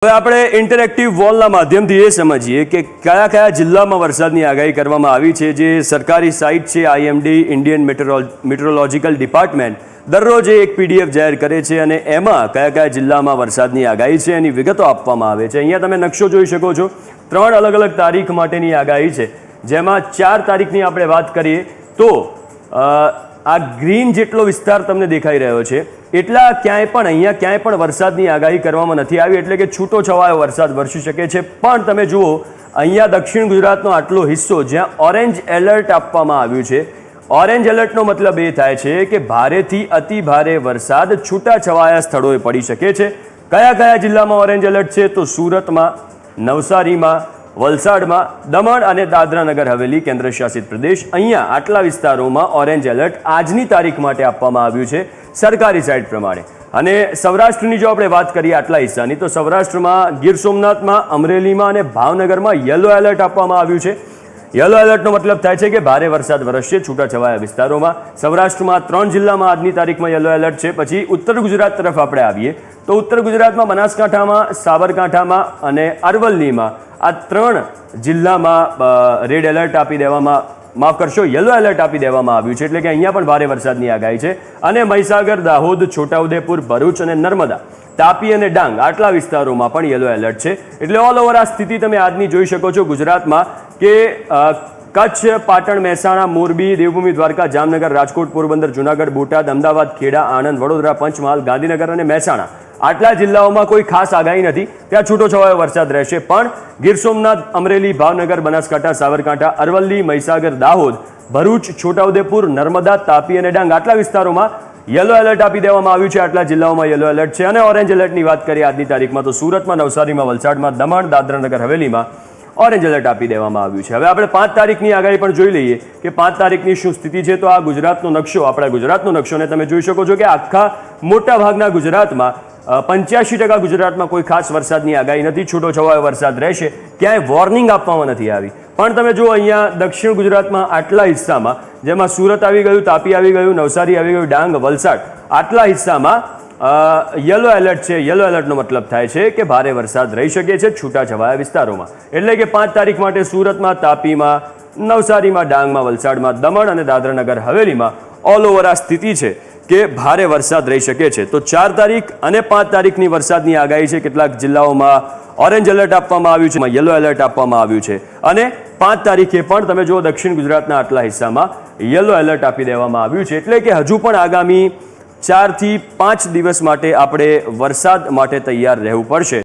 હવે આપણે ઇન્ટરેક્ટિવ વોલના માધ્યમથી એ સમજીએ કે કયા કયા જિલ્લામાં વરસાદની આગાહી કરવામાં આવી છે। જે સરકારી સાઇટ છે આઈએમડી ઇન્ડિયન મેટ્રોલોજિકલ ડિપાર્ટમેન્ટ દરરોજ એક પીડીએફ જાહેર કરે છે અને એમાં કયા કયા જિલ્લામાં વરસાદની આગાહી છે એની વિગતો આપવામાં આવે છે। અહીંયા તમે નકશો જોઈ શકો છો। 3 અલગ અલગ તારીખ માટેની આગાહી છે, જેમાં 4 તારીખની આપણે વાત કરીએ તો આ ગ્રીન જેટલો વિસ્તાર તમને દેખાઈ રહ્યો છે એટલા અહીંયા ક્યાંય પણ વરસાદની આગાહી કરવામાં નથી આવી, એટલે કે છૂટો છવાયો વરસાદ વરસી શકે છે। પણ તમે જુઓ અહીંયા દક્ષિણ ગુજરાતનો આટલો હિસ્સો જ્યાં ઓરેન્જ એલર્ટ આપવામાં આવ્યું છે। ઓરેન્જ એલર્ટનો મતલબ એ થાય છે કે ભારેથી અતિ ભારે વરસાદ છૂટા છવાયા સ્થળોએ પડી શકે છે। કયા કયા જિલ્લામાં ઓરેન્જ એલર્ટ છે તો સુરતમાં, નવસારીમાં, વલસાડમાં, દમણ અને દાદરા નગર હવેલી કેન્દ્ર શાસિત પ્રદેશ, અહીંયા આટલા વિસ્તારોમાં ઓરેન્જ એલર્ટ આજની તારીખ માટે આપવામાં આવ્યું છે સરકારી સાઇટ પ્રમાણે। અને સૌરાષ્ટ્રની જો આપણે વાત કરીએ આટલા હિસ્સાની, તો સૌરાષ્ટ્રમાં ગીર સોમનાથમાં, અમરેલીમાં અને ભાવનગરમાં યલો એલર્ટ આપવામાં આવ્યું છે। યલો એલર્ટનો મતલબ થાય છે કે ભારે વરસાદ વરસશે છૂટાછવાયા વિસ્તારોમાં। સૌરાષ્ટ્રમાં 3 જિલ્લામાં આજની તારીખમાં યલો એલર્ટ છે। પછી ઉત્તર ગુજરાત તરફ આપણે આવીએ તો ઉત્તર ગુજરાતમાં બનાસકાંઠામાં, સાબરકાંઠામાં અને અરવલ્લીમાં આ 3 જિલ્લામાં રેડ એલર્ટ આપી દેવામાં યલો એલર્ટ આપી દેવામાં આવ્યું છે, એટલે કે અહીંયા પણ ભારે વરસાદની આગાહી છે। અને મહીસાગર, દાહોદ, છોટાઉદેપુર, ભરૂચ અને નર્મદા, તાપી અને ડાંગ આટલા વિસ્તારોમાં પણ યલો એલર્ટ છે। એટલે ઓલ ઓવર આ સ્થિતિ તમે આજની જોઈ શકો છો ગુજરાતમાં કે કચ્છ, પાટણ, મહેસાણા, મોરબી, દેવભૂમિ દ્વારકા, જામનગર, રાજકોટ, પોરબંદર, જૂનાગઢ, બોટાદ, અમદાવાદ, ખેડા, આણંદ, વડોદરા, પંચમહાલ, ગાંધીનગર અને મહેસાણા આટલા જિલ્લાઓમાં કોઈ ખાસ આગાહી નથી, ત્યાં છૂટો છવાયો વરસાદ રહેશે। પણ ગીર સોમનાથ, અમરેલી, ભાવનગર, બનાસકાંઠા, સાબરકાંઠા, અરવલ્લી, મહીસાગર, દાહોદ, ભરૂચ, છોટાઉદેપુર, નર્મદા, તાપી અને ડાંગ આટલા વિસ્તારોમાં યલો એલર્ટ આપી દેવામાં આવ્યું છે। આટલા જિલ્લાઓમાં યલો એલર્ટ છે। અને ઓરેન્જ એલર્ટની વાત કરીએ આજની તારીખમાં તો સુરતમાં, નવસારીમાં, વલસાડમાં, દમણ, દાદરા નગર હવેલીમાં ઓરેન્જ એલર્ટ આપી દેવામાં આવ્યું છે। હવે આપણે 5 તારીખની આગાહી પણ જોઈ લઈએ કે 5 તારીખની શું સ્થિતિ છે। તો આ ગુજરાતનો નકશો, આપણા ગુજરાતનો નકશો ને તમે જોઈ શકો છો કે આખા મોટા ભાગના ગુજરાતમાં 85% ગુજરાતમાં કોઈ ખાસ વરસાદની આગાહી નથી, છૂટો છવાયો વરસાદ રહેશે, ક્યાંય વોર્નિંગ આપવામાં નથી આવી। પણ તમે જુઓ અહીંયા દક્ષિણ ગુજરાતમાં આટલા હિસ્સામાં, જેમાં સુરત આવી ગયું, તાપી આવી ગયું, નવસારી આવી ગયું, ડાંગ, વલસાડ આટલા હિસ્સામાં યલો એલર્ટ છે। યલો એલર્ટનો મતલબ થાય છે કે ભારે વરસાદ રહી શકે છે છૂટાછવાયા વિસ્તારોમાં। એટલે કે 5 તારીખ માટે સુરતમાં, તાપીમાં, નવસારીમાં, ડાંગમાં, વલસાડમાં, દમણ અને દાદરા નગર હવેલીમાં ઓલ ઓવર આ સ્થિતિ છે કે ભારે વરસાદ રહી શકે છે। તો 4 તારીખ અને 5 તારીખની વરસાદની આગાહી છે। કેટલાક જિલ્લાઓમાં ઓરેન્જ એલર્ટ આપવામાં આવ્યું છે, યલો એલર્ટ આપવામાં આવ્યું છે। અને 5 તારીખે પણ તમે જુઓ દક્ષિણ ગુજરાતના આટલા હિસ્સામાં યલો એલર્ટ આપી દેવામાં આવ્યું છે। એટલે કે હજુ પણ આગામી 4 થી 5 દિવસ માટે આપણે વરસાદ માટે તૈયાર રહેવું પડશે।